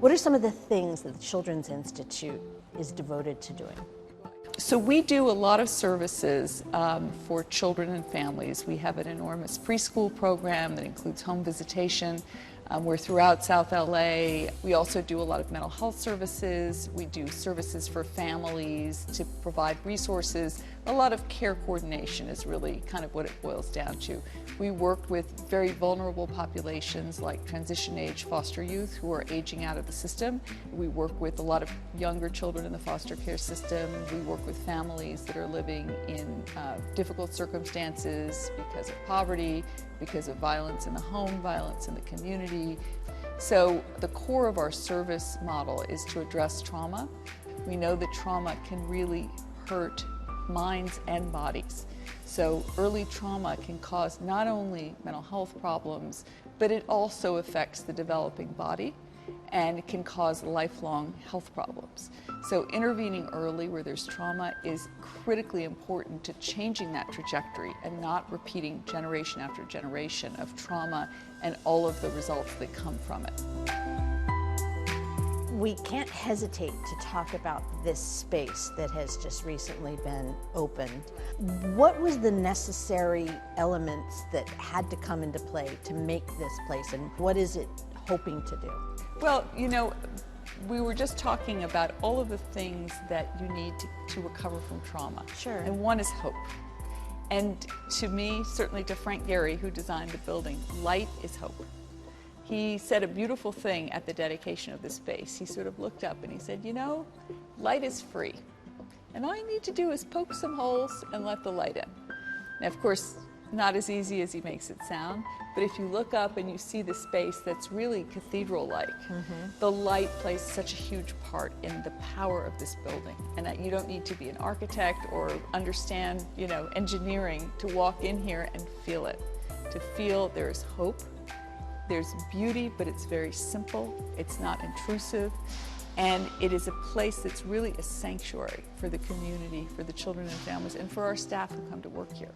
What are some of the things that the Children's Institute is devoted to doing? So we do a lot of services for children and families. We have an enormous preschool program that includes home visitation. We're throughout South LA. We also do a lot of mental health services. We do services for families to provide resources. A lot of care coordination is really kind of what it boils down to. We work with very vulnerable populations like transition age foster youth who are aging out of the system. We work with a lot of younger children in the foster care system. We work with families that are living in difficult circumstances because of poverty, because of violence in the home, violence in the community. So the core of our service model is to address trauma. We know that trauma can really hurt minds and bodies. So early trauma can cause not only mental health problems, but it also affects the developing body, and it can cause lifelong health problems. So intervening early where there's trauma is critically important to changing that trajectory and not repeating generation after generation of trauma and all of the results that come from it. We can't hesitate to talk about this space that has just recently been opened. What was the necessary elements that had to come into play to make this place, and what is it hoping to do? Well, you know, we were just talking about all of the things that you need to recover from trauma. Sure. And one is hope. And to me, certainly to Frank Gehry, who designed the building, light is hope. He said a beautiful thing at the dedication of this space. He sort of looked up and he said, you know, light is free. And all you need to do is poke some holes and let the light in. Now, of course, not as easy as he makes it sound, but if you look up and you see the space that's really cathedral-like, the light plays such a huge part in the power of this building, and that you don't need to be an architect or understand, you know, engineering to walk in here and feel it. To feel there's hope, there's beauty, but it's very simple, it's not intrusive, and it is a place that's really a sanctuary for the community, for the children and families, and for our staff who come to work here.